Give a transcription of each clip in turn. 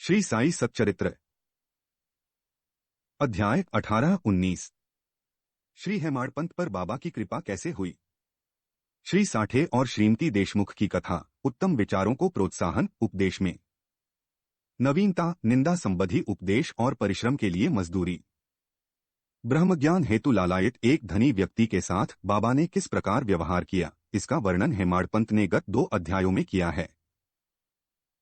श्री साई सच्चरित्र अध्याय 18-19। श्री हेमाडपंत पर बाबा की कृपा कैसे हुई। श्री साठे और श्रीमती देशमुख की कथा। उत्तम विचारों को प्रोत्साहन उपदेश में नवीनता, निंदा संबंधी उपदेश और परिश्रम के लिए मजदूरी। ब्रह्मज्ञान हेतु लालायित एक धनी व्यक्ति के साथ बाबा ने किस प्रकार व्यवहार किया, इसका वर्णन हेमाडपंत ने गत 2 अध्यायों में किया है।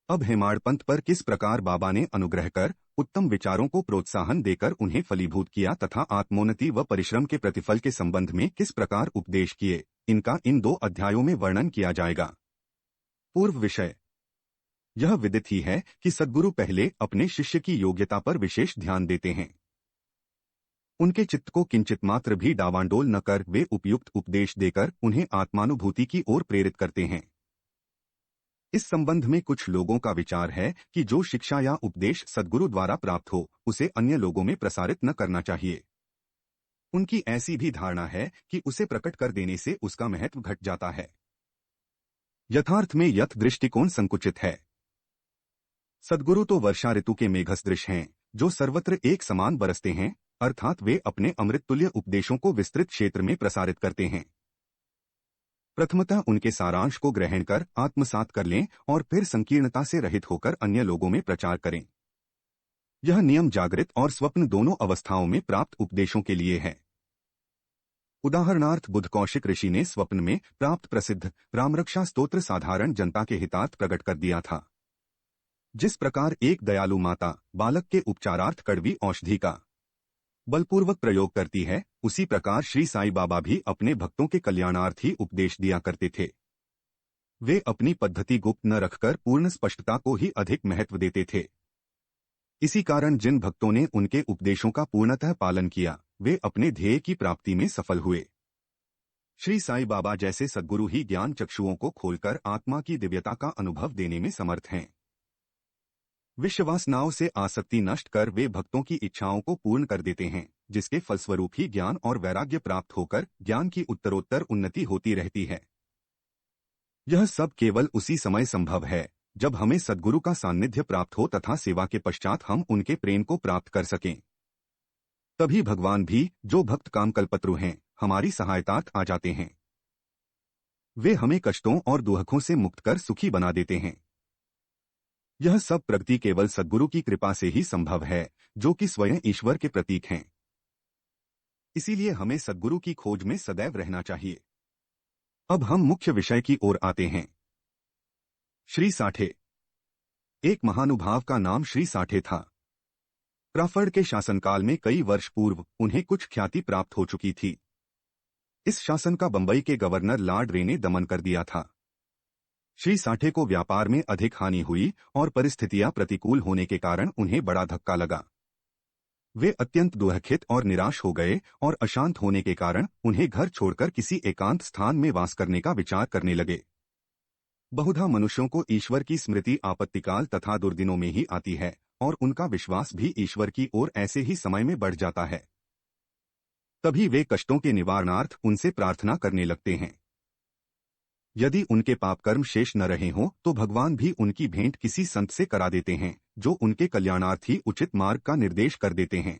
अब हेमाडपंत पर किस प्रकार बाबा ने अनुग्रह कर उत्तम विचारों को प्रोत्साहन देकर उन्हें फलीभूत किया तथा आत्मोन्नति व परिश्रम के प्रतिफल के संबंध में किस प्रकार उपदेश किए, इनका इन 2 अध्यायों में वर्णन किया जाएगा। पूर्व विषय। यह विदित ही है कि सद्गुरु पहले अपने शिष्य की योग्यता पर विशेष ध्यान देते हैं। उनके चित्त को किंचित मात्र भी डावांडोल न कर वे उपयुक्त उपदेश देकर उन्हें आत्मानुभूति की ओर प्रेरित करते हैं। इस संबंध में कुछ लोगों का विचार है कि जो शिक्षा या उपदेश सद्गुरु द्वारा प्राप्त हो उसे अन्य लोगों में प्रसारित न करना चाहिए। उनकी ऐसी भी धारणा है कि उसे प्रकट कर देने से उसका महत्व घट जाता है। यथार्थ में यथ दृष्टिकोण संकुचित है। सद्गुरु तो वर्षा ऋतु के मेघसदृश हैं, जो सर्वत्र एक समान बरसते हैं, अर्थात वे अपने अमृततुल्य उपदेशों को विस्तृत क्षेत्र में प्रसारित करते हैं। प्रथमतः उनके सारांश को ग्रहण कर आत्मसात कर लें और फिर संकीर्णता से रहित होकर अन्य लोगों में प्रचार करें। यह नियम जागृत और स्वप्न दोनों अवस्थाओं में प्राप्त उपदेशों के लिए है। उदाहरणार्थ बुद्ध कौशिक ऋषि ने स्वप्न में प्राप्त प्रसिद्ध रामरक्षा स्तोत्र साधारण जनता के हितार्थ प्रकट कर दिया था। जिस प्रकार एक दयालु माता बालक के उपचारार्थ कड़वी औषधि का बलपूर्वक प्रयोग करती है, उसी प्रकार श्री साईं बाबा भी अपने भक्तों के कल्याणार्थ ही उपदेश दिया करते थे। वे अपनी पद्धति गुप्त न रखकर पूर्ण स्पष्टता को ही अधिक महत्व देते थे। इसी कारण जिन भक्तों ने उनके उपदेशों का पूर्णतः पालन किया, वे अपने ध्येय की प्राप्ति में सफल हुए। श्री साईं बाबा जैसे सद्गुरु ही ज्ञान चक्षुओं को खोलकर आत्मा की दिव्यता का अनुभव देने में समर्थ हैं। विश्ववासनाओं से आसक्ति नष्ट कर वे भक्तों की इच्छाओं को पूर्ण कर देते हैं, जिसके फलस्वरूप ही ज्ञान और वैराग्य प्राप्त होकर ज्ञान की उत्तरोत्तर उन्नति होती रहती है। यह सब केवल उसी समय संभव है जब हमें सद्गुरु का सान्निध्य प्राप्त हो तथा सेवा के पश्चात हम उनके प्रेम को प्राप्त कर सकें। तभी भगवान भी, जो भक्त कामकल्पत्रु हैं, हमारी सहायतार्थ आ जाते हैं। वे हमें कष्टों और दुहकों से मुक्त कर सुखी बना देते हैं। यह सब प्रगति केवल सद्गुरु की कृपा से ही संभव है, जो कि स्वयं ईश्वर के प्रतीक हैं। इसीलिए हमें सद्गुरु की खोज में सदैव रहना चाहिए। अब हम मुख्य विषय की ओर आते हैं। श्री साठे। एक महानुभाव का नाम श्री साठे था। क्राफर्ड के शासनकाल में कई वर्ष पूर्व उन्हें कुछ ख्याति प्राप्त हो चुकी थी। इस शासन का बंबई के गवर्नर लॉर्ड रे ने दमन कर दिया था। श्री साठे को व्यापार में अधिक हानि हुई और परिस्थितियां प्रतिकूल होने के कारण उन्हें बड़ा धक्का लगा। वे अत्यंत दुखित और निराश हो गए और अशांत होने के कारण उन्हें घर छोड़कर किसी एकांत स्थान में वास करने का विचार करने लगे। बहुधा मनुष्यों को ईश्वर की स्मृति आपत्तिकाल तथा दुर्दिनों में ही आती है और उनका विश्वास भी ईश्वर की ओर ऐसे ही समय में बढ़ जाता है। तभी वे कष्टों के निवारणार्थ उनसे प्रार्थना करने लगते हैं। यदि उनके पाप कर्म शेष न रहे हों तो भगवान भी उनकी भेंट किसी संत से करा देते हैं, जो उनके कल्याणार्थ ही उचित मार्ग का निर्देश कर देते हैं।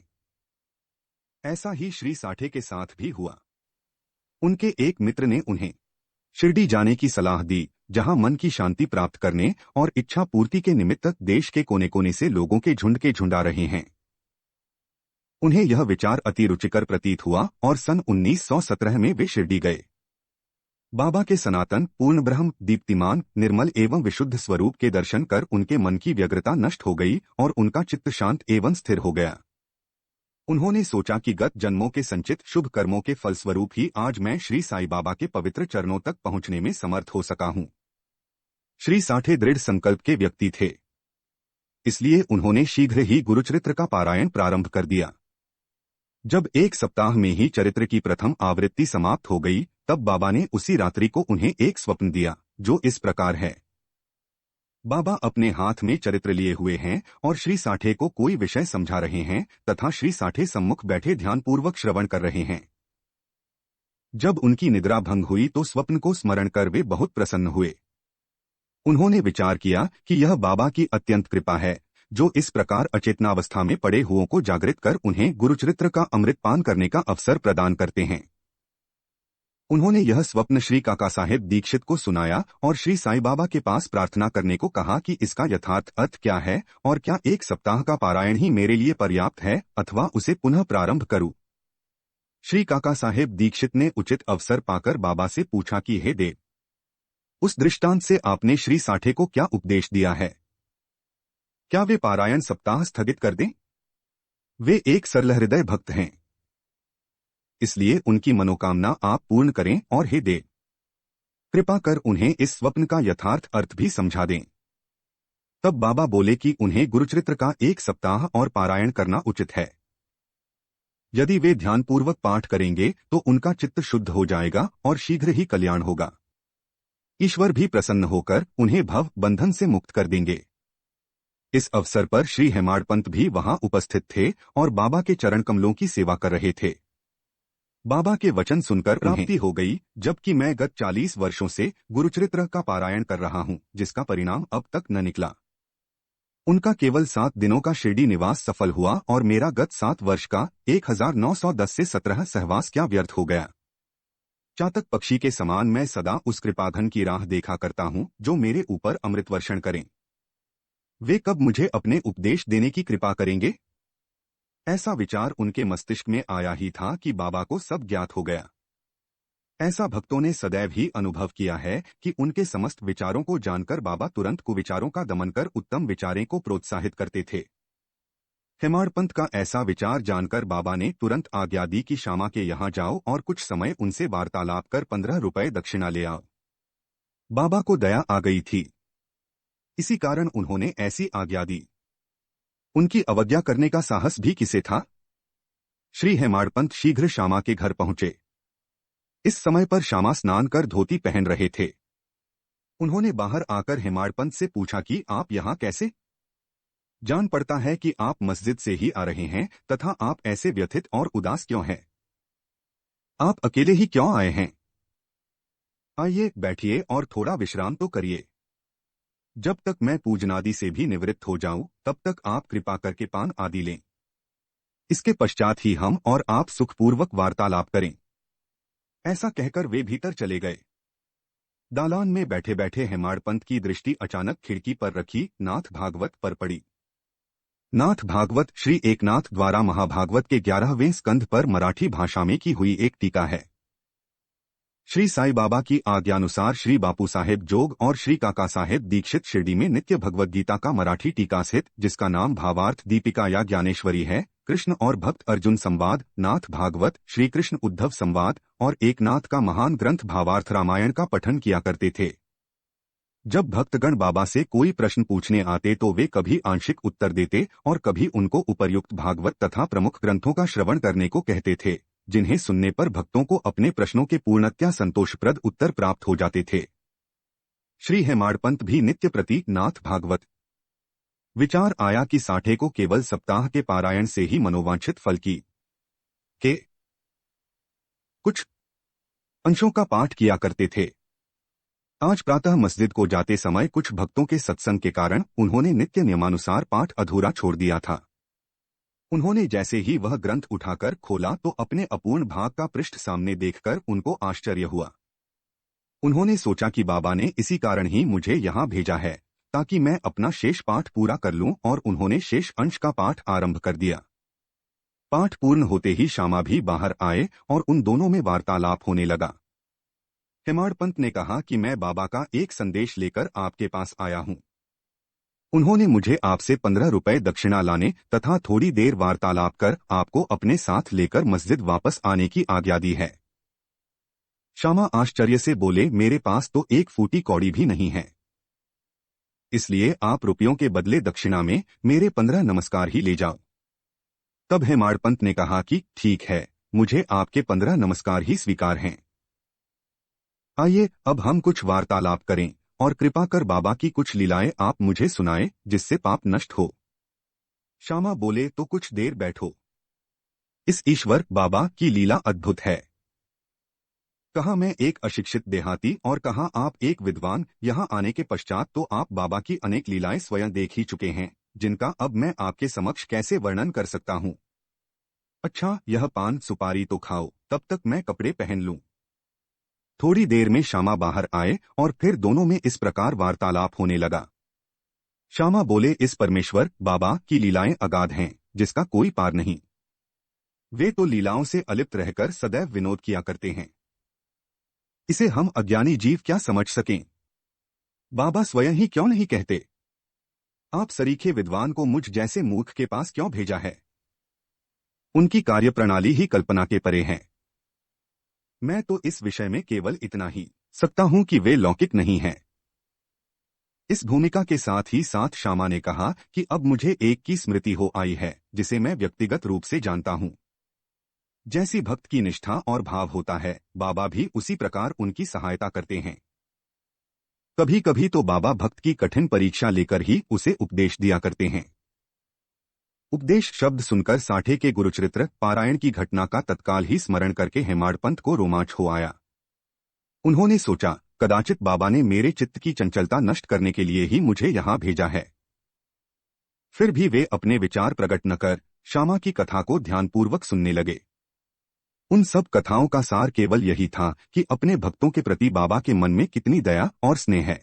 ऐसा ही श्री साठे के साथ भी हुआ। उनके एक मित्र ने उन्हें शिरडी जाने की सलाह दी, जहां मन की शांति प्राप्त करने और इच्छा पूर्ति के निमित्त देश के कोने कोने से लोगों के झुंड आ रहे हैं। उन्हें यह विचार अति रुचिकर प्रतीत हुआ और सन 1917 में वे शिरडी गए। बाबा के सनातन, पूर्ण ब्रह्म, दीप्तिमान, निर्मल एवं विशुद्ध स्वरूप के दर्शन कर उनके मन की व्यग्रता नष्ट हो गई और उनका चित्त शांत एवं स्थिर हो गया। उन्होंने सोचा कि गत जन्मों के संचित शुभ कर्मों के फलस्वरूप ही आज मैं श्री साईं बाबा के पवित्र चरणों तक पहुंचने में समर्थ हो सका हूं। श्री साठे दृढ़ संकल्प के व्यक्ति थे, इसलिए उन्होंने शीघ्र ही गुरुचरित्र का पारायण प्रारंभ कर दिया। जब 1 सप्ताह में ही चरित्र की प्रथम आवृत्ति समाप्त हो गई, तब बाबा ने उसी रात्रि को उन्हें एक स्वप्न दिया, जो इस प्रकार है। बाबा अपने हाथ में चरित्र लिए हुए हैं और श्री साठे को कोई विषय समझा रहे हैं तथा श्री साठे सम्मुख बैठे ध्यानपूर्वक श्रवण कर रहे हैं। जब उनकी निद्रा भंग हुई तो स्वप्न को स्मरण कर वे बहुत प्रसन्न हुए। उन्होंने विचार किया कि यह बाबा की अत्यंत कृपा है, जो इस प्रकार अचेतनावस्था में पड़े हुओं को जागृत कर उन्हें गुरुचरित्र का अमृत पान करने का अवसर प्रदान करते हैं। उन्होंने यह स्वप्न श्री काका साहेब दीक्षित को सुनाया और श्री साईं बाबा के पास प्रार्थना करने को कहा कि इसका यथार्थ अर्थ क्या है और क्या 1 सप्ताह का पारायण ही मेरे लिए पर्याप्त है अथवा उसे पुनः प्रारंभ करूं। श्री काका साहेब दीक्षित ने उचित अवसर पाकर बाबा से पूछा कि हे देव, उस दृष्टांत से आपने श्री साठे को क्या उपदेश दिया है? क्या वे पारायण सप्ताह स्थगित कर दें? वे एक सरल हृदय भक्त हैं, इसलिए उनकी मनोकामना आप पूर्ण करें और हे देव, कृपा कर उन्हें इस स्वप्न का यथार्थ अर्थ भी समझा दें। तब बाबा बोले कि उन्हें गुरुचरित्र का 1 सप्ताह और पारायण करना उचित है। यदि वे ध्यानपूर्वक पाठ करेंगे तो उनका चित्त शुद्ध हो जाएगा और शीघ्र ही कल्याण होगा। ईश्वर भी प्रसन्न होकर उन्हें भव बंधन से मुक्त कर देंगे। इस अवसर पर श्री हेमाडपंत भी वहां उपस्थित थे और बाबा के चरण कमलों की सेवा कर रहे थे। बाबा के वचन सुनकर प्राप्ति हो गई, जबकि मैं गत 40 वर्षों से गुरुचरित्र का पारायण कर रहा हूं, जिसका परिणाम अब तक न निकला। उनका केवल 7 दिनों का शिरडी निवास सफल हुआ और मेरा गत 7 वर्ष का 1910 से 17 सहवास क्या व्यर्थ हो गया। चातक पक्षी के समान मैं सदा उस कृपाघन की राह देखा करता हूं जो मेरे ऊपर अमृत वर्षण करें। वे कब मुझे अपने उपदेश देने की कृपा करेंगे? ऐसा विचार उनके मस्तिष्क में आया ही था कि बाबा को सब ज्ञात हो गया। ऐसा भक्तों ने सदैव ही अनुभव किया है कि उनके समस्त विचारों को जानकर बाबा तुरंत कुविचारों का दमन कर उत्तम विचारें को प्रोत्साहित करते थे। हेमाडपंत का ऐसा विचार जानकर बाबा ने तुरंत आज्ञा दी कि श्यामा के यहाँ जाओ और कुछ समय उनसे वार्तालाप कर 15 रुपए दक्षिणा ले आओ। बाबा को दया आ गई थी, इसी कारण उन्होंने ऐसी आज्ञा दी। उनकी अवज्ञा करने का साहस भी किसे था? श्री हेमाडपंत शीघ्र श्यामा के घर पहुंचे। इस समय पर श्यामा स्नान कर धोती पहन रहे थे। उन्होंने बाहर आकर हेमाडपंत से पूछा कि आप यहाँ कैसे? जान पड़ता है कि आप मस्जिद से ही आ रहे हैं, तथा आप ऐसे व्यथित और उदास क्यों हैं? आप अकेले ही क्यों आए हैं? आइए बैठिए और थोड़ा विश्राम तो करिए। जब तक मैं पूजनादि से भी निवृत्त हो जाऊं, तब तक आप कृपा करके पान आदि लें। इसके पश्चात ही हम और आप सुखपूर्वक वार्तालाप करें। ऐसा कहकर वे भीतर चले गए। दालान में बैठे बैठे हेमाडपंत की दृष्टि अचानक खिड़की पर रखी नाथ भागवत पर पड़ी। नाथ भागवत श्री एकनाथ द्वारा महाभागवत के 11वें स्कंध पर मराठी भाषा में की हुई एक टीका है। श्री साईं बाबा की आज्ञानुसार श्री बापू साहेब जोग और श्री काका साहेब दीक्षित शिरडी में नित्य भगवद गीता का मराठी टीका सहित, जिसका नाम भावार्थ दीपिका या ज्ञानेश्वरी है, कृष्ण और भक्त अर्जुन संवाद, नाथ भागवत, श्री कृष्ण उद्धव संवाद और एकनाथ का महान ग्रंथ भावार्थ रामायण का पठन किया करते थे। जब भक्तगण बाबा से कोई प्रश्न पूछने आते तो वे कभी आंशिक उत्तर देते और कभी उनको उपर्युक्त भागवत तथा प्रमुख ग्रंथों का श्रवण करने को कहते थे, जिन्हें सुनने पर भक्तों को अपने प्रश्नों के पूर्णतया संतोषप्रद उत्तर प्राप्त हो जाते थे। श्री हेमाडपंत भी नित्य प्रति नाथ भागवत। विचार आया कि साठे को केवल सप्ताह के पारायण से ही मनोवांछित फल की के कुछ अंशों का पाठ किया करते थे। आज प्रातः मस्जिद को जाते समय कुछ भक्तों के सत्संग के कारण उन्होंने नित्य नियमानुसार पाठ अधूरा छोड़ दिया था। उन्होंने जैसे ही वह ग्रंथ उठाकर खोला तो अपने अपूर्ण भाग का पृष्ठ सामने देखकर उनको आश्चर्य हुआ। उन्होंने सोचा कि बाबा ने इसी कारण ही मुझे यहाँ भेजा है, ताकि मैं अपना शेष पाठ पूरा कर लूं, और उन्होंने शेष अंश का पाठ आरंभ कर दिया। पाठ पूर्ण होते ही श्यामा भी बाहर आए और उन दोनों में वार्तालाप होने लगा। हेमाडपंत ने कहा कि मैं बाबा का एक संदेश लेकर आपके पास आया हूं। उन्होंने मुझे आपसे 15 रुपए दक्षिणा लाने तथा थोड़ी देर वार्तालाप कर आपको अपने साथ लेकर मस्जिद वापस आने की आज्ञा दी है। श्यामा आश्चर्य से बोले, मेरे पास तो 1 फूटी कौड़ी भी नहीं है, इसलिए आप रुपयों के बदले दक्षिणा में मेरे 15 नमस्कार ही ले जाओ। तब हेमाडपंत ने कहा कि ठीक है, मुझे आपके 15 नमस्कार ही स्वीकार हैं। आइए अब हम कुछ वार्तालाप करें और कृपा कर बाबा की कुछ लीलाएं आप मुझे सुनाएं, जिससे पाप नष्ट हो। श्यामा बोले, तो कुछ देर बैठो। इस ईश्वर बाबा की लीला अद्भुत है। कहा मैं एक अशिक्षित देहाती और कहा आप एक विद्वान। यहाँ आने के पश्चात तो आप बाबा की अनेक लीलाएं स्वयं देख ही चुके हैं, जिनका अब मैं आपके समक्ष कैसे वर्णन कर सकता हूँ। अच्छा, यह पान सुपारी तो खाओ, तब तक मैं कपड़े पहन लूं। थोड़ी देर में श्यामा बाहर आए और फिर दोनों में इस प्रकार वार्तालाप होने लगा। श्यामा बोले, इस परमेश्वर बाबा की लीलाएं अगाध हैं, जिसका कोई पार नहीं। वे तो लीलाओं से अलिप्त रहकर सदैव विनोद किया करते हैं। इसे हम अज्ञानी जीव क्या समझ सकें? बाबा स्वयं ही क्यों नहीं कहते? आप सरीखे विद्वान को मुझ जैसे मूर्ख के पास क्यों भेजा है? उनकी कार्यप्रणाली ही कल्पना के परे है। मैं तो इस विषय में केवल इतना ही सकता हूं कि वे लौकिक नहीं हैं। इस भूमिका के साथ ही साथ श्यामा ने कहा कि अब मुझे एक की स्मृति हो आई है, जिसे मैं व्यक्तिगत रूप से जानता हूं। जैसी भक्त की निष्ठा और भाव होता है, बाबा भी उसी प्रकार उनकी सहायता करते हैं। कभी कभी तो बाबा भक्त की कठिन परीक्षा लेकर ही उसे उपदेश दिया करते हैं। उपदेश शब्द सुनकर साठे के गुरुचरित्र पारायण की घटना का तत्काल ही स्मरण करके हेमाडपंत को रोमांच हो आया। उन्होंने सोचा, कदाचित बाबा ने मेरे चित्त की चंचलता नष्ट करने के लिए ही मुझे यहां भेजा है। फिर भी वे अपने विचार प्रकट न कर श्यामा की कथा को ध्यानपूर्वक सुनने लगे। उन सब कथाओं का सार केवल यही था कि अपने भक्तों के प्रति बाबा के मन में कितनी दया और स्नेह है।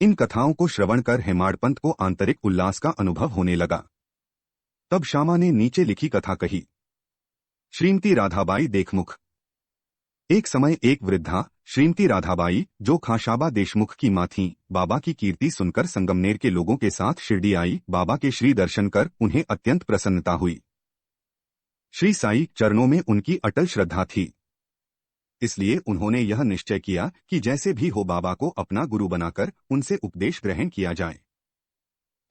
इन कथाओं को श्रवण कर हेमाडपंत को आंतरिक उल्लास का अनुभव होने लगा। तब श्यामा ने नीचे लिखी कथा कही। श्रीमती राधाबाई देखमुख। एक समय एक वृद्धा श्रीमती राधाबाई, जो खाशाबा देशमुख की मां थीं, बाबा की कीर्ति सुनकर संगमनेर के लोगों के साथ शिरडी आई। बाबा के श्री दर्शन कर उन्हें अत्यंत प्रसन्नता हुई। श्री साई चरणों में उनकी अटल श्रद्धा थी। इसलिए उन्होंने यह निश्चय किया कि जैसे भी हो बाबा को अपना गुरु बनाकर उनसे उपदेश ग्रहण किया जाए।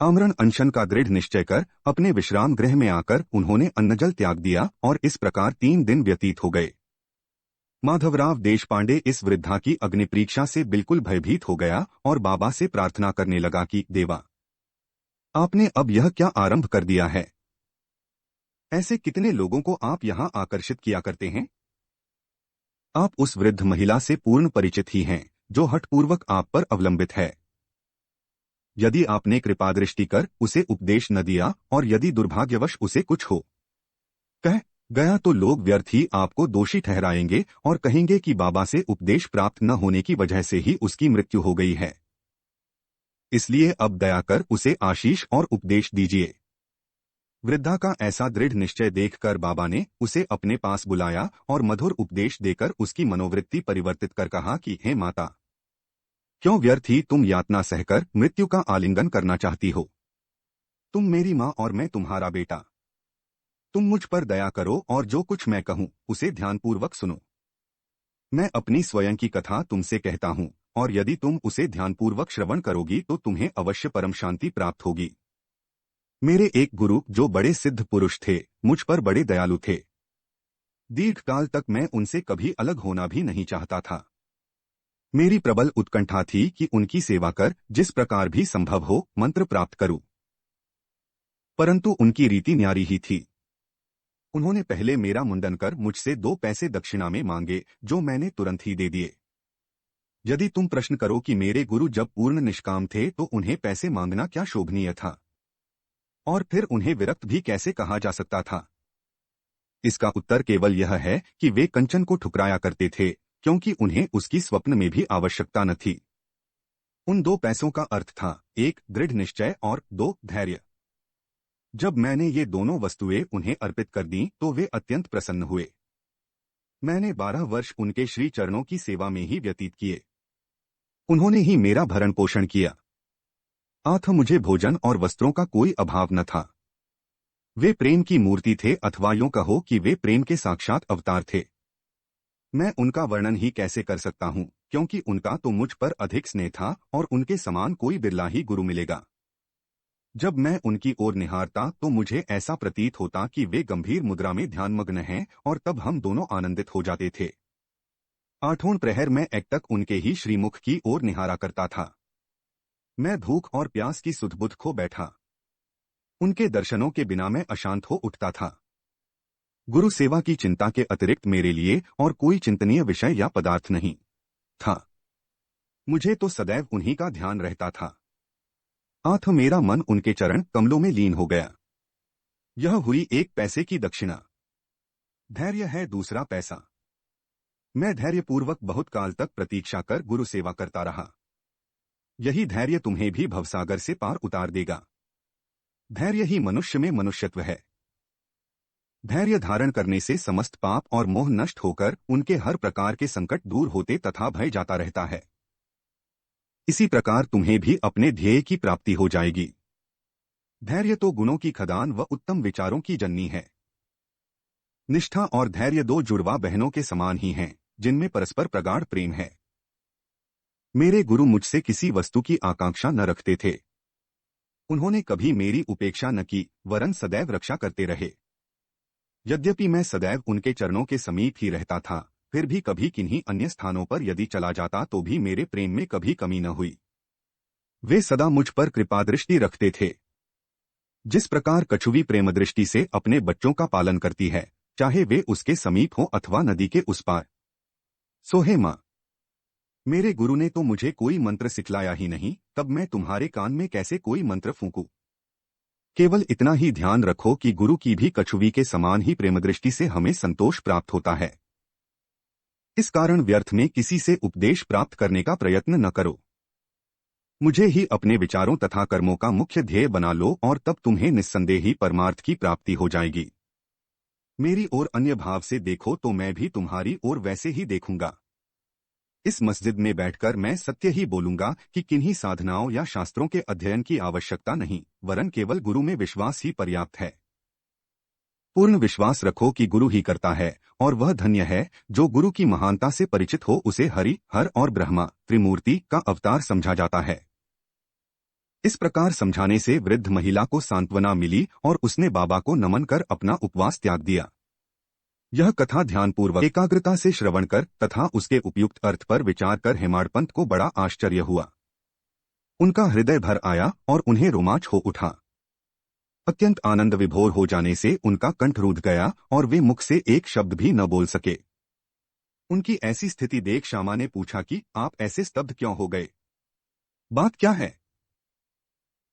आमरण अनशन का दृढ़ निश्चय कर अपने विश्राम गृह में आकर उन्होंने अन्नजल त्याग दिया और इस प्रकार 3 दिन व्यतीत हो गए। माधवराव देशपांडे इस वृद्धा की अग्निपरीक्षा से बिल्कुल भयभीत हो गया और बाबा से प्रार्थना करने लगा कि देवा, आपने अब यह क्या आरंभ कर दिया है? ऐसे कितने लोगों को आप यहां आकर्षित किया करते हैं? आप उस वृद्ध महिला से पूर्ण परिचित ही हैं, जो हठपूर्वक आप पर अवलंबित है। यदि आपने कृपादृष्टि कर उसे उपदेश न दिया और यदि दुर्भाग्यवश उसे कुछ हो कह गया तो लोग व्यर्थ ही आपको दोषी ठहराएंगे और कहेंगे कि बाबा से उपदेश प्राप्त न होने की वजह से ही उसकी मृत्यु हो गई है। इसलिए अब दया कर उसे आशीष और उपदेश दीजिए। वृद्धा का ऐसा दृढ़ निश्चय देखकर बाबा ने उसे अपने पास बुलाया और मधुर उपदेश देकर उसकी मनोवृत्ति परिवर्तित कर कहा कि हे माता, क्यों व्यर्थ ही तुम यातना सहकर मृत्यु का आलिंगन करना चाहती हो? तुम मेरी माँ और मैं तुम्हारा बेटा। तुम मुझ पर दया करो और जो कुछ मैं कहूँ उसे ध्यानपूर्वक सुनो। मैं अपनी स्वयं की कथा तुमसे कहता हूँ और यदि तुम उसे ध्यानपूर्वक श्रवण करोगी तो तुम्हें अवश्य परम शांति प्राप्त होगी। मेरे एक गुरु जो बड़े सिद्ध पुरुष थे, मुझ पर बड़े दयालु थे। दीर्घकाल तक मैं उनसे कभी अलग होना भी नहीं चाहता था। मेरी प्रबल उत्कंठा थी कि उनकी सेवा कर जिस प्रकार भी संभव हो मंत्र प्राप्त करूं। परंतु उनकी रीति न्यारी ही थी। उन्होंने पहले मेरा मुंडन कर मुझसे 2 पैसे दक्षिणा में मांगे, जो मैंने तुरंत ही दे दिए। यदि तुम प्रश्न करो कि मेरे गुरु जब पूर्ण निष्काम थे तो उन्हें पैसे मांगना क्या शोभनीय था, और फिर उन्हें विरक्त भी कैसे कहा जा सकता था? इसका उत्तर केवल यह है कि वे कंचन को ठुकराया करते थे, क्योंकि उन्हें उसकी स्वप्न में भी आवश्यकता न थी। उन 2 पैसों का अर्थ था 1 दृढ़ निश्चय और 2 धैर्य। जब मैंने ये दोनों वस्तुएं उन्हें अर्पित कर दीं तो वे अत्यंत प्रसन्न हुए। मैंने 12 वर्ष उनके श्री चरणों की सेवा में ही व्यतीत किए। उन्होंने ही मेरा भरण पोषण किया। आथ मुझे भोजन और वस्त्रों का कोई अभाव न था। वे प्रेम की मूर्ति थे, अथवा यूं कहो कि वे प्रेम के साक्षात अवतार थे। मैं उनका वर्णन ही कैसे कर सकता हूं, क्योंकि उनका तो मुझ पर अधिक स्नेह था और उनके समान कोई बिरला ही गुरु मिलेगा। जब मैं उनकी ओर निहारता तो मुझे ऐसा प्रतीत होता कि वे गंभीर मुद्रा में ध्यानमग्न हैं, और तब हम दोनों आनंदित हो जाते थे। 8वें प्रहर में एकटक उनके ही श्रीमुख की ओर निहारा करता था। मैं भूख और प्यास की सुध-बुध खो बैठा। उनके दर्शनों के बिना मैं अशांत हो उठता था। गुरु सेवा की चिंता के अतिरिक्त मेरे लिए और कोई चिंतनीय विषय या पदार्थ नहीं था। मुझे तो सदैव उन्हीं का ध्यान रहता था। आथ मेरा मन उनके चरण कमलों में लीन हो गया। यह हुई 1 पैसे की दक्षिणा। धैर्य है दूसरा पैसा। मैं धैर्यपूर्वक बहुत काल तक प्रतीक्षा कर गुरु सेवा करता रहा। यही धैर्य तुम्हें भी भवसागर से पार उतार देगा। धैर्य ही मनुष्य में मनुष्यत्व है। धैर्य धारण करने से समस्त पाप और मोह नष्ट होकर उनके हर प्रकार के संकट दूर होते तथा भय जाता रहता है। इसी प्रकार तुम्हें भी अपने ध्येय की प्राप्ति हो जाएगी। धैर्य तो गुणों की खदान व उत्तम विचारों की जननी है। निष्ठा और धैर्य 2 जुड़वा बहनों के समान ही हैं, जिनमें परस्पर प्रगाढ़ प्रेम है। मेरे गुरु मुझसे किसी वस्तु की आकांक्षा न रखते थे। उन्होंने कभी मेरी उपेक्षा न की, वरन सदैव रक्षा करते रहे। यद्यपि मैं सदैव उनके चरणों के समीप ही रहता था, फिर भी कभी किन्हीं अन्य स्थानों पर यदि चला जाता तो भी मेरे प्रेम में कभी कमी न हुई। वे सदा मुझ पर कृपादृष्टि रखते थे। जिस प्रकार कछुवी प्रेम दृष्टि से अपने बच्चों का पालन करती है, चाहे वे उसके समीप हो अथवा नदी के उस पार। सोहे मां, मेरे गुरु ने तो मुझे कोई मंत्र सिखलाया ही नहीं, तब मैं तुम्हारे कान में कैसे कोई मंत्र फूंकूं? केवल इतना ही ध्यान रखो कि गुरु की भी कछुवी के समान ही प्रेम दृष्टि से हमें संतोष प्राप्त होता है। इस कारण व्यर्थ में किसी से उपदेश प्राप्त करने का प्रयत्न न करो। मुझे ही अपने विचारों तथा कर्मों का मुख्य ध्येय बना लो और तब तुम्हें निस्संदेह ही परमार्थ की प्राप्ति हो जाएगी। मेरी ओर अन्य भाव से देखो तो मैं भी तुम्हारी ओर वैसे ही देखूंगा। इस मस्जिद में बैठकर मैं सत्य ही बोलूंगा कि किन्हीं साधनाओं या शास्त्रों के अध्ययन की आवश्यकता नहीं, वरन केवल गुरु में विश्वास ही पर्याप्त है। पूर्ण विश्वास रखो कि गुरु ही करता है, और वह धन्य है जो गुरु की महानता से परिचित हो। उसे हरि, हर और ब्रह्मा त्रिमूर्ति का अवतार समझा जाता है। इस प्रकार समझाने से वृद्ध महिला को सांत्वना मिली और उसने बाबा को नमन कर अपना उपवास त्याग दिया। यह कथा ध्यानपूर्वक एकाग्रता से श्रवण कर तथा उसके उपयुक्त अर्थ पर विचार कर हेमाडपंत को बड़ा आश्चर्य हुआ। उनका हृदय भर आया और उन्हें रोमांच हो उठा। अत्यंत आनंद विभोर हो जाने से उनका कंठ रूंध गया और वे मुख से एक शब्द भी न बोल सके। उनकी ऐसी स्थिति देख श्यामा ने पूछा कि आप ऐसे स्तब्ध क्यों हो गए? बात क्या है?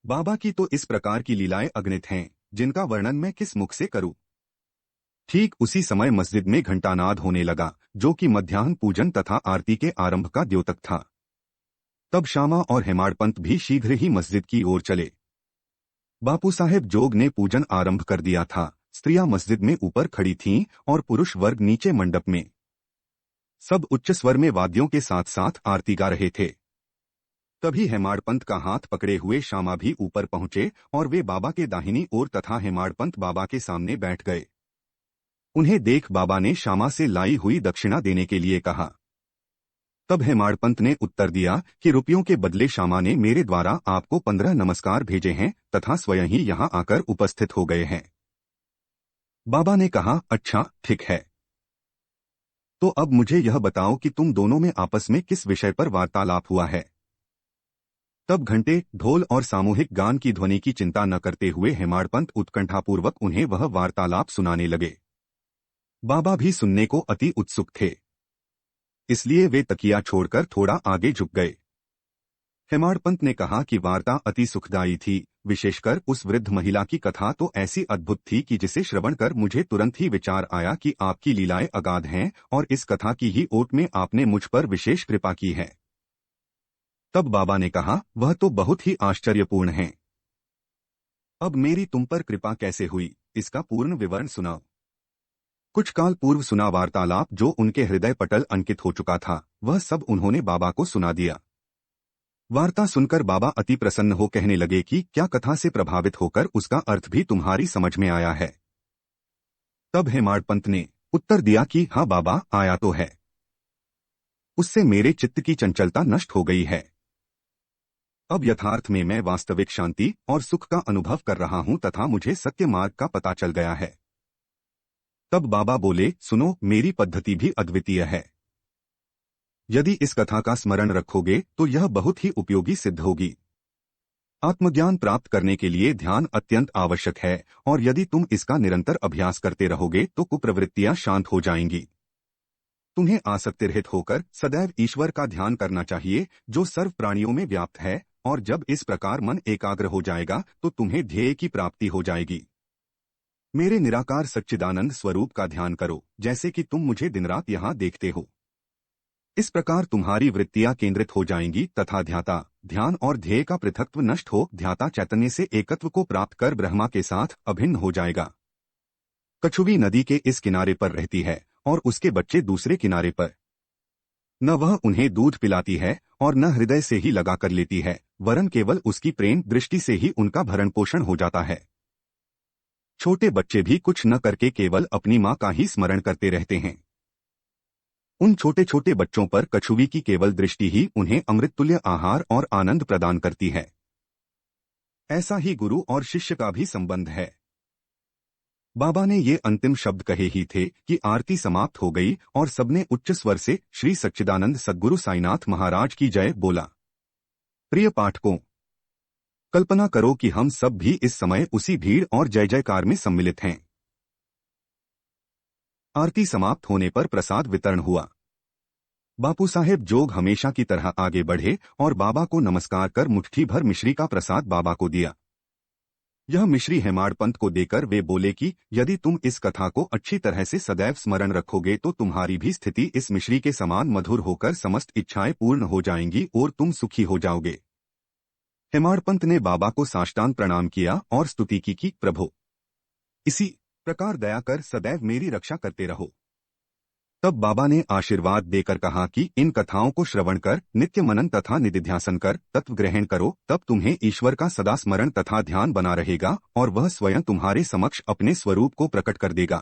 बाबा की तो इस प्रकार की लीलाएं अगणित हैं, जिनका वर्णन मैं किस मुख से करूं? ठीक उसी समय मस्जिद में घंटानाद होने लगा, जो कि मध्याह्न पूजन तथा आरती के आरंभ का द्योतक था। तब श्यामा और हेमाडपंत भी शीघ्र ही मस्जिद की ओर चले। बापू साहेब जोग ने पूजन आरंभ कर दिया था। स्त्रियां मस्जिद में ऊपर खड़ी थीं और पुरुष वर्ग नीचे मंडप में। सब उच्च स्वर में वाद्यों के साथ साथ आरती गा रहे थे। तभी हेमाडपंत का हाथ पकड़े हुए श्यामा भी ऊपर पहुंचे और वे बाबा के दाहिनी ओर तथा हेमाडपंत बाबा के सामने बैठ गए। उन्हें देख बाबा ने श्यामा से लाई हुई दक्षिणा देने के लिए कहा। तब हेमाडपंत ने उत्तर दिया कि रुपयों के बदले श्यामा ने मेरे द्वारा आपको 15 नमस्कार भेजे हैं तथा स्वयं ही यहाँ आकर उपस्थित हो गए हैं। बाबा ने कहा, अच्छा ठीक है, तो अब मुझे यह बताओ कि तुम दोनों में आपस में किस विषय पर वार्तालाप हुआ है? तब घंटे, ढोल और सामूहिक गान की ध्वनि की चिंता न करते हुए हेमाडपंत उत्कंठापूर्वक उन्हें वह वार्तालाप सुनाने लगे। बाबा भी सुनने को अति उत्सुक थे, इसलिए वे तकिया छोड़कर थोड़ा आगे झुक गए। हेमाडपंत ने कहा कि वार्ता अति सुखदायी थी, विशेषकर उस वृद्ध महिला की कथा तो ऐसी अद्भुत थी कि जिसे श्रवण कर मुझे तुरंत ही विचार आया कि आपकी लीलाएं अगाध हैं और इस कथा की ही ओट में आपने मुझ पर विशेष कृपा की है। तब बाबा ने कहा, वह तो बहुत ही आश्चर्यपूर्ण है। अब मेरी तुम पर कृपा कैसे हुई, इसका पूर्ण विवरण सुनाओ। कुछ काल पूर्व सुना वार्तालाप जो उनके हृदय पटल अंकित हो चुका था, वह सब उन्होंने बाबा को सुना दिया। वार्ता सुनकर बाबा अति प्रसन्न हो कहने लगे कि क्या कथा से प्रभावित होकर उसका अर्थ भी तुम्हारी समझ में आया है? तब हेमाडपंत ने उत्तर दिया कि हाँ बाबा, आया तो है। उससे मेरे चित्त की चंचलता नष्ट हो गई है। अब यथार्थ में मैं वास्तविक शांति और सुख का अनुभव कर रहा हूं तथा मुझे सत्य मार्ग का पता चल गया है। तब बाबा बोले, सुनो, मेरी पद्धति भी अद्वितीय है। यदि इस कथा का स्मरण रखोगे तो यह बहुत ही उपयोगी सिद्ध होगी। आत्मज्ञान प्राप्त करने के लिए ध्यान अत्यंत आवश्यक है और यदि तुम इसका निरंतर अभ्यास करते रहोगे तो कुप्रवृत्तियां शांत हो जाएंगी। तुम्हें आसक्तिरहित होकर सदैव ईश्वर का ध्यान करना चाहिए, जो सर्व प्राणियों में व्याप्त है और जब इस प्रकार मन एकाग्र हो जाएगा तो तुम्हें ध्येय की प्राप्ति हो जाएगी। मेरे निराकार सच्चिदानंद स्वरूप का ध्यान करो, जैसे कि तुम मुझे दिन रात यहाँ देखते हो। इस प्रकार तुम्हारी वृत्तियां केंद्रित हो जाएंगी तथा ध्याता, ध्यान और ध्येय का पृथक्त्व नष्ट हो ध्याता चैतन्य से एकत्व को प्राप्त कर ब्रह्मा के साथ अभिन्न हो जाएगा। कछुवी नदी के इस किनारे पर रहती है और उसके बच्चे दूसरे किनारे पर। न वह उन्हें दूध पिलाती है और न हृदय से ही लगा कर लेती है, वरन केवल उसकी प्रेम दृष्टि से ही उनका भरण पोषण हो जाता है। छोटे बच्चे भी कुछ न करके केवल अपनी माँ का ही स्मरण करते रहते हैं। उन छोटे छोटे बच्चों पर कछुवी की केवल दृष्टि ही उन्हें अमृततुल्य आहार और आनंद प्रदान करती है। ऐसा ही गुरु और शिष्य का भी संबंध है। बाबा ने ये अंतिम शब्द कहे ही थे कि आरती समाप्त हो गई और सबने उच्च स्वर से श्री सच्चिदानंद सद्गुरु साईनाथ महाराज की जय बोला। प्रिय पाठकों, कल्पना करो कि हम सब भी इस समय उसी भीड़ और जय जयकार में सम्मिलित हैं। आरती समाप्त होने पर प्रसाद वितरण हुआ। बापू साहेब जोग हमेशा की तरह आगे बढ़े और बाबा को नमस्कार कर मुट्ठी भर मिश्री का प्रसाद बाबा को दिया। यह मिश्री हेमाडपंत को देकर वे बोले कि यदि तुम इस कथा को अच्छी तरह से सदैव स्मरण रखोगे तो तुम्हारी भी स्थिति इस मिश्री के समान मधुर होकर समस्त इच्छाएं पूर्ण हो जाएंगी और तुम सुखी हो जाओगे। हेमाडपंत ने बाबा को साष्टांग प्रणाम किया और स्तुति की कि प्रभु, इसी प्रकार दया कर सदैव मेरी रक्षा करते रहो। तब बाबा ने आशीर्वाद देकर कहा कि इन कथाओं को श्रवण कर नित्य मनन तथा निधिध्यासन कर तत्व ग्रहण करो, तब तुम्हें ईश्वर का सदा स्मरण तथा ध्यान बना रहेगा और वह स्वयं तुम्हारे समक्ष अपने स्वरूप को प्रकट कर देगा।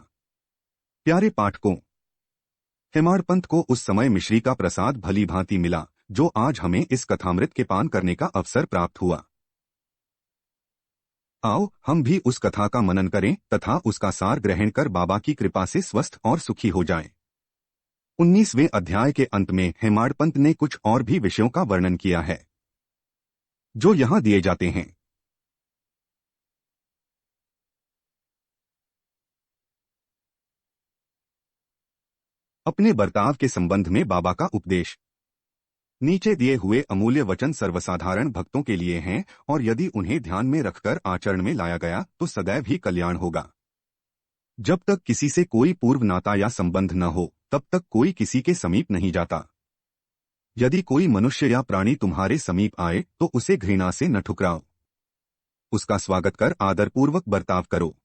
प्यारे पाठकों, हेमाडपंत को उस समय मिश्री का प्रसाद भली भांति मिला जो आज हमें इस कथामृत के पान करने का अवसर प्राप्त हुआ। आओ हम भी उस कथा का मनन करें तथा उसका सार ग्रहण कर बाबा की कृपा से स्वस्थ और सुखी हो जाएं। 19वें अध्याय के अंत में हेमाडपंत ने कुछ और भी विषयों का वर्णन किया है जो यहां दिए जाते हैं। अपने बर्ताव के संबंध में बाबा का उपदेश। नीचे दिए हुए अमूल्य वचन सर्वसाधारण भक्तों के लिए हैं और यदि उन्हें ध्यान में रखकर आचरण में लाया गया तो सदैव ही कल्याण होगा। जब तक किसी से कोई पूर्व नाता या संबंध न हो तब तक कोई किसी के समीप नहीं जाता। यदि कोई मनुष्य या प्राणी तुम्हारे समीप आए तो उसे घृणा से न ठुकराओ, उसका स्वागत कर आदरपूर्वक बर्ताव करो।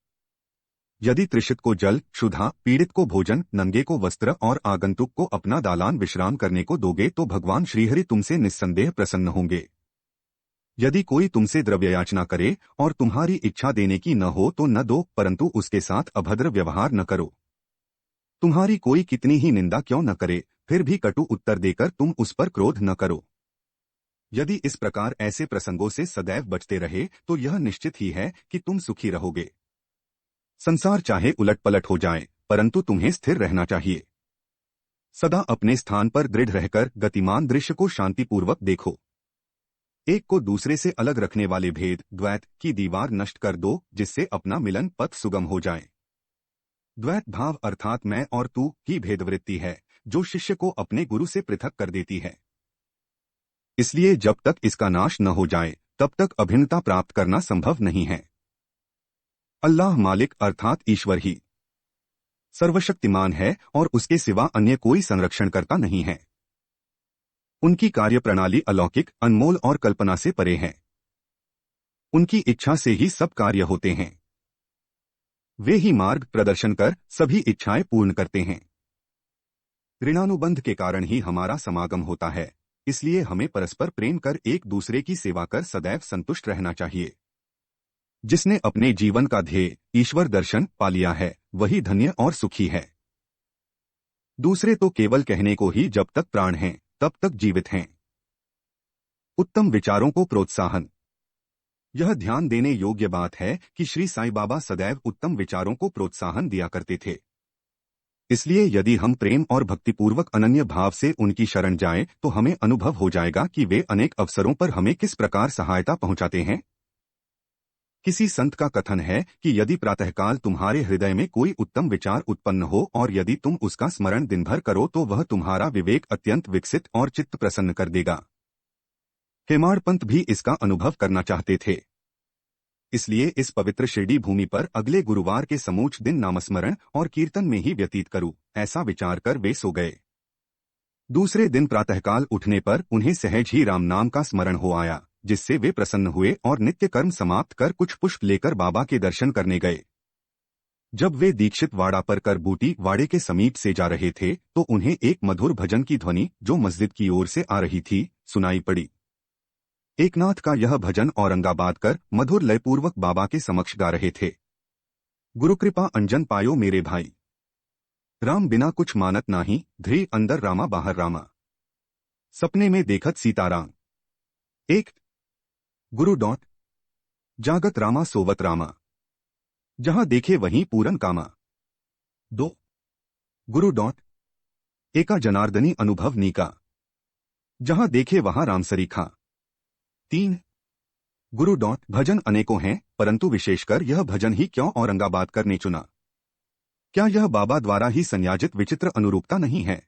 यदि त्रिषित को जल, क्षुधा, पीड़ित को भोजन, नंगे को वस्त्र और आगंतुक को अपना दालान विश्राम करने को दोगे तो भगवान श्रीहरि तुमसे निस्संदेह प्रसन्न होंगे। यदि कोई तुमसे द्रव्य याचना करे और तुम्हारी इच्छा देने की न हो तो न दो, परंतु उसके साथ अभद्र व्यवहार न करो। तुम्हारी कोई कितनी ही निंदा क्यों न करे, फिर भी कटु उत्तर देकर तुम उस पर क्रोध न करो। यदि इस प्रकार ऐसे प्रसंगों से सदैव बचते रहे तो यह निश्चित ही है कि तुम सुखी रहोगे। संसार चाहे उलट-पलट हो जाए, परंतु तुम्हें स्थिर रहना चाहिए। सदा अपने स्थान पर दृढ़ रहकर गतिमान दृश्य को शांतिपूर्वक देखो। एक को दूसरे से अलग रखने वाले भेद, द्वैत की दीवार नष्ट कर दो, जिससे अपना मिलन पथ सुगम हो जाए। द्वैत भाव अर्थात मैं और तू की भेदवृत्ति है जो शिष्य को अपने गुरु से पृथक कर देती है। इसलिए जब तक इसका नाश न हो जाए तब तक अभिन्नता प्राप्त करना संभव नहीं है। अल्लाह मालिक अर्थात ईश्वर ही सर्वशक्तिमान है और उसके सिवा अन्य कोई संरक्षण करता नहीं है। उनकी कार्य प्रणाली अलौकिक, अनमोल और कल्पना से परे है। उनकी इच्छा से ही सब कार्य होते हैं। वे ही मार्ग प्रदर्शन कर सभी इच्छाएं पूर्ण करते हैं। ऋणानुबंध के कारण ही हमारा समागम होता है, इसलिए हमें परस्पर प्रेम कर एक दूसरे की सेवा कर सदैव संतुष्ट रहना चाहिए। जिसने अपने जीवन का ध्येय ईश्वर दर्शन पा लिया है वही धन्य और सुखी है। दूसरे तो केवल कहने को ही जब तक प्राण हैं तब तक जीवित हैं। उत्तम विचारों को प्रोत्साहन। यह ध्यान देने योग्य बात है कि श्री साईं बाबा सदैव उत्तम विचारों को प्रोत्साहन दिया करते थे। इसलिए यदि हम प्रेम और भक्तिपूर्वक अनन्य भाव से उनकी शरण जाएं तो हमें अनुभव हो जाएगा कि वे अनेक अवसरों पर हमें किस प्रकार सहायता पहुंचाते हैं। किसी संत का कथन है कि यदि प्रातःकाल तुम्हारे हृदय में कोई उत्तम विचार उत्पन्न हो और यदि तुम उसका स्मरण दिन भर करो तो वह तुम्हारा विवेक अत्यंत विकसित और चित्त प्रसन्न कर देगा। हेमाडपंत भी इसका अनुभव करना चाहते थे। इसलिए इस पवित्र शिरडी भूमि पर अगले गुरुवार के समूच दिन नामस्मरण और कीर्तन में ही व्यतीत करूं, ऐसा विचार कर वे सो गए। दूसरे दिन प्रातःकाल उठने पर उन्हें सहज ही राम नाम का स्मरण हो आया, जिससे वे प्रसन्न हुए और नित्य कर्म समाप्त कर कुछ पुष्प लेकर बाबा के दर्शन करने गए। जब वे दीक्षित वाड़ा पर कर बूटी वाड़े के समीप से जा रहे थे तो उन्हें एक मधुर भजन की ध्वनि जो मस्जिद की ओर से आ रही थी सुनाई पड़ी। एकनाथ का यह भजन औरंगाबाद कर मधुर लयपूर्वक बाबा के समक्ष गा रहे थे। गुरुकृपा अंजन पायो मेरे भाई, राम बिना कुछ मानत नाही, ध्री अंदर रामा बाहर रामा, सपने में देखत सीताराम। एक गुरु डॉट जागत रामा सोवत रामा, जहां देखे वहीं पूरन कामा। 2 गुरु डॉट एका जनार्दनी अनुभव नीका, जहां देखे वहां राम सरीखा। 3 गुरु डॉट भजन अनेकों हैं परंतु विशेषकर यह भजन ही क्यों औरंगाबाद करने चुना? क्या यह बाबा द्वारा ही संयाजित विचित्र अनुरूपता नहीं है?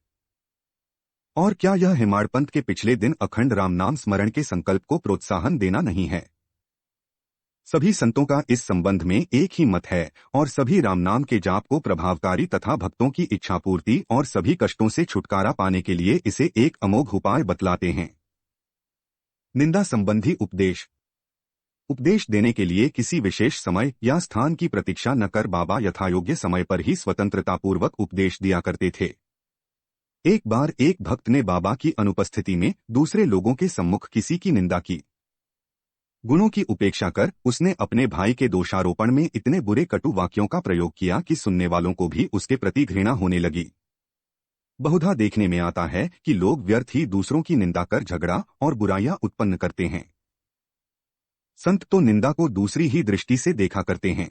और क्या यह हेमाडपंत के पिछले दिन अखंड राम नाम स्मरण के संकल्प को प्रोत्साहन देना नहीं है? सभी संतों का इस संबंध में एक ही मत है और सभी राम नाम के जाप को प्रभावकारी तथा भक्तों की इच्छापूर्ति और सभी कष्टों से छुटकारा पाने के लिए इसे एक अमोघ उपाय बतलाते हैं। निंदा संबंधी उपदेश। उपदेश देने के लिए किसी विशेष समय या स्थान की प्रतीक्षा न कर बाबा यथायोग्य समय पर ही स्वतंत्रतापूर्वक उपदेश दिया करते थे। एक बार एक भक्त ने बाबा की अनुपस्थिति में दूसरे लोगों के सम्मुख किसी की निंदा की। गुणों की उपेक्षा कर उसने अपने भाई के दोषारोपण में इतने बुरे कटु वाक्यों का प्रयोग किया कि सुनने वालों को भी उसके प्रति घृणा होने लगी। बहुधा देखने में आता है कि लोग व्यर्थ ही दूसरों की निंदा कर झगड़ा और बुराइयां उत्पन्न करते हैं। संत तो निंदा को दूसरी ही दृष्टि से देखा करते हैं।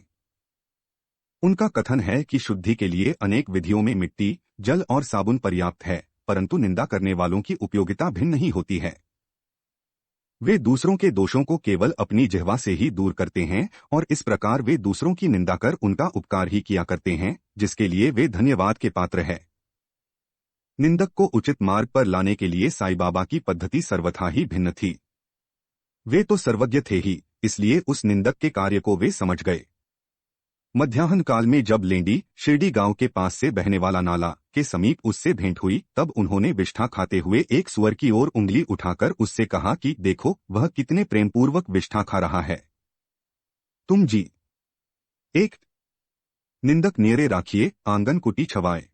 उनका कथन है कि शुद्धि के लिए अनेक विधियों में मिट्टी, जल और साबुन पर्याप्त है, परंतु निंदा करने वालों की उपयोगिता भिन्न ही होती है। वे दूसरों के दोषों को केवल अपनी जिह्वा से ही दूर करते हैं और इस प्रकार वे दूसरों की निंदा कर उनका उपकार ही किया करते हैं, जिसके लिए वे धन्यवाद के पात्र है। निंदक को उचित मार्ग पर लाने के लिए साईं बाबा की पद्धति सर्वथा ही भिन्न थी। वे तो सर्वज्ञ थे ही, इसलिए उस निंदक के कार्य को वे समझ गए। मध्याह्न काल में जब लेंडी शिरडी गांव के पास से बहने वाला नाला के समीप उससे भेंट हुई तब उन्होंने विष्ठा खाते हुए एक सुअर की ओर उंगली उठाकर उससे कहा कि देखो वह कितने प्रेमपूर्वक विष्ठा खा रहा है। तुम जी। 1 निंदक नेरे राखिए आंगन कुटी छवाए,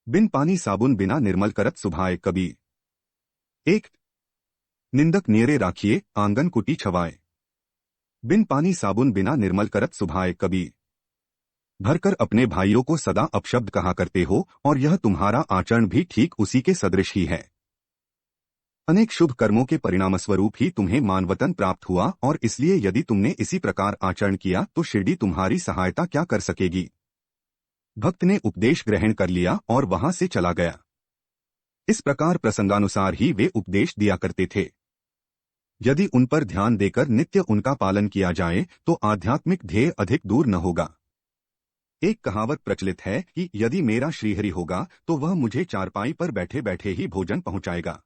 बिन पानी साबुन बिना निर्मल करत सुभाए कबीर। 1 निंदक नेरे राखिए आंगन कुटी छवाए, बिन पानी साबुन बिना निर्मल करत सुभाए कबीर। भरकर अपने भाइयों को सदा अपशब्द कहा करते हो और यह तुम्हारा आचरण भी ठीक उसी के सदृश ही है। अनेक शुभ कर्मों के परिणामस्वरूप ही तुम्हें मानवतन प्राप्त हुआ और इसलिए यदि तुमने इसी प्रकार आचरण किया तो शिरडी तुम्हारी सहायता क्या कर सकेगी। भक्त ने उपदेश ग्रहण कर लिया और वहां से चला गया। इस प्रकार प्रसंगानुसार ही वे उपदेश दिया करते थे। यदि उन पर ध्यान देकर नित्य उनका पालन किया जाए तो आध्यात्मिक ध्येय अधिक दूर न होगा। एक कहावत प्रचलित है कि यदि मेरा श्रीहरि होगा तो वह मुझे चारपाई पर बैठे बैठे ही भोजन पहुंचाएगा।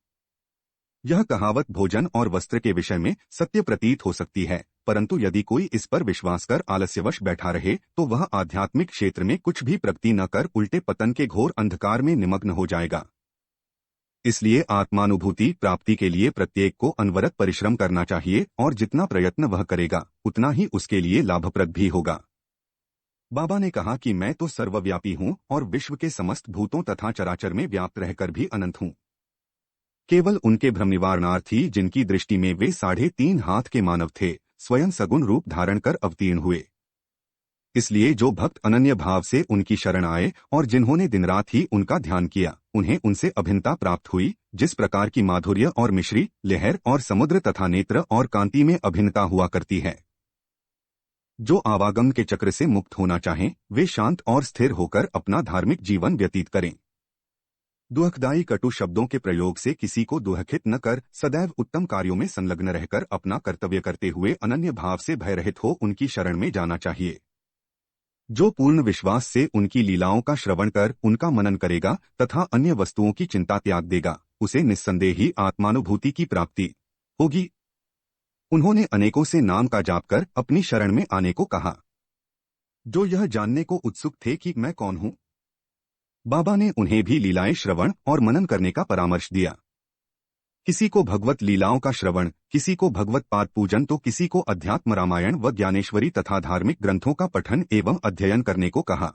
यह कहावत भोजन और वस्त्र के विषय में सत्य प्रतीत हो सकती है, परंतु यदि कोई इस पर विश्वास कर आलस्यवश बैठा रहे तो वह आध्यात्मिक क्षेत्र में कुछ भी प्रगति न कर उल्टे पतन के घोर अंधकार में निमग्न हो जाएगा। इसलिए आत्मानुभूति प्राप्ति के लिए प्रत्येक को अनवरत परिश्रम करना चाहिए और जितना प्रयत्न वह करेगा उतना ही उसके लिए लाभप्रद भी होगा। बाबा ने कहा कि मैं तो सर्वव्यापी हूँ और विश्व के समस्त भूतों तथा चराचर में व्याप्त रहकर भी अनंत हूँ। केवल उनके भ्रम निवारणार्थी जिनकी दृष्टि में वे 3.5 हाथ के मानव थे स्वयं सगुण रूप धारण कर अवतीर्ण हुए। इसलिए जो भक्त अनन्य भाव से उनकी शरण आए और जिन्होंने दिन रात ही उनका ध्यान किया उन्हें उनसे अभिन्नता प्राप्त हुई। जिस प्रकार की माधुर्य और मिश्री, लहर और समुद्र तथा नेत्र और कांति में अभिन्नता हुआ करती है। जो आवागम के चक्र से मुक्त होना चाहें वे शांत और स्थिर होकर अपना धार्मिक जीवन व्यतीत करें। दुखदायी कटु शब्दों के प्रयोग से किसी को दुखित न कर सदैव उत्तम कार्यों में संलग्न रहकर अपना कर्तव्य करते हुए अनन्य भाव से भयरहित हो उनकी शरण में जाना चाहिए। जो पूर्ण विश्वास से उनकी लीलाओं का श्रवण कर उनका मनन करेगा तथा अन्य वस्तुओं की चिंता त्याग देगा उसे निस्संदेह ही आत्मानुभूति की प्राप्ति होगी। उन्होंने अनेकों से नाम का जाप कर अपनी शरण में आने को कहा, जो यह जानने को उत्सुक थे कि मैं कौन हूं। बाबा ने उन्हें भी लीलाएं श्रवण और मनन करने का परामर्श दिया। किसी को भगवत लीलाओं का श्रवण, किसी को भगवत पाद पूजन तो किसी को अध्यात्म रामायण व ज्ञानेश्वरी तथा धार्मिक ग्रंथों का पठन एवं अध्ययन करने को कहा।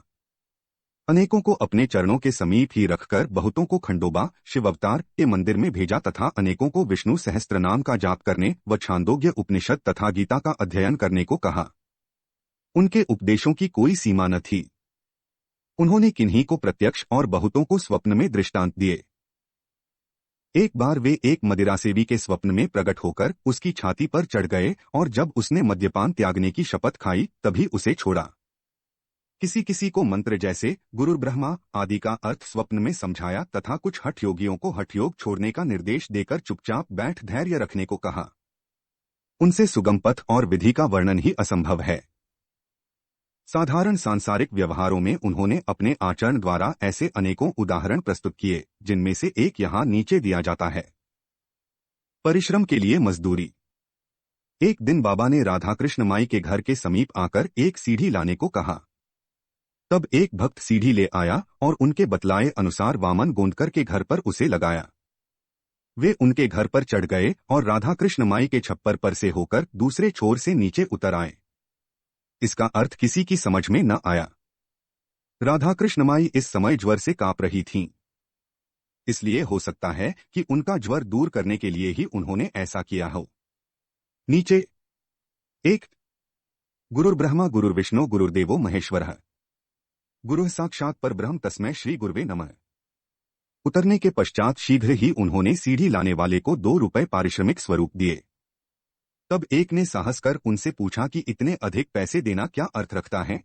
अनेकों को अपने चरणों के समीप ही रखकर बहुतों को खंडोबा शिव अवतार के मंदिर में भेजा तथा अनेकों को विष्णु सहस्त्रनाम का जाप करने व छांदोग्य उपनिषद तथा गीता का अध्ययन करने को कहा। उनके उपदेशों की कोई सीमा न थी। उन्होंने किन्हीं को प्रत्यक्ष और बहुतों को स्वप्न में दृष्टांत दिए। एक बार वे एक मदिरासेवी के स्वप्न में प्रकट होकर उसकी छाती पर चढ़ गए और जब उसने मद्यपान त्यागने की शपथ खाई तभी उसे छोड़ा। किसी किसी को मंत्र जैसे गुरु ब्रह्मा आदि का अर्थ स्वप्न में समझाया तथा कुछ हठ योगियों को हठयोग छोड़ने का निर्देश देकर चुपचाप बैठ धैर्य रखने को कहा। उनसे सुगम पथ और विधि का वर्णन ही असंभव है। साधारण सांसारिक व्यवहारों में उन्होंने अपने आचरण द्वारा ऐसे अनेकों उदाहरण प्रस्तुत किए, जिनमें से एक यहाँ नीचे दिया जाता है। परिश्रम के लिए मजदूरी। एक दिन बाबा ने राधाकृष्ण माई के घर के समीप आकर एक सीढ़ी लाने को कहा। तब एक भक्त सीढ़ी ले आया और उनके बतलाए अनुसार वामन गोंदकर के घर पर उसे लगाया। वे उनके घर पर चढ़ गए और राधाकृष्ण माई के छप्पर पर से होकर दूसरे छोर से नीचे उतर आए। इसका अर्थ किसी की समझ में न आया। राधाकृष्ण माई इस समय ज्वर से कांप रही थीं। इसलिए हो सकता है कि उनका ज्वर दूर करने के लिए ही उन्होंने ऐसा किया हो। नीचे एक गुरुर्ब्रह्मा गुरुर्विष्णु गुरुर्देवो महेश्वरः गुरुः साक्षात् परब्रह्म तस्मै श्री गुरुवे नमः। उतरने के पश्चात शीघ्र ही उन्होंने सीढ़ी लाने वाले को 2 रुपए पारिश्रमिक स्वरूप दिए। तब एक ने साहस कर उनसे पूछा कि इतने अधिक पैसे देना क्या अर्थ रखता है।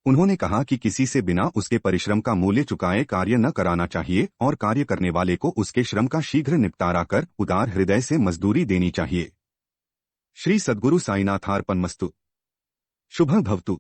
उन्होंने कहा कि किसी से बिना उसके परिश्रम का मूल्य चुकाए कार्य न कराना चाहिए और कार्य करने वाले को उसके श्रम का शीघ्र निपटारा कर उदार हृदय से मजदूरी देनी चाहिए। श्री सद्गुरु साईनाथार्पणमस्तु। शुभं भवतु।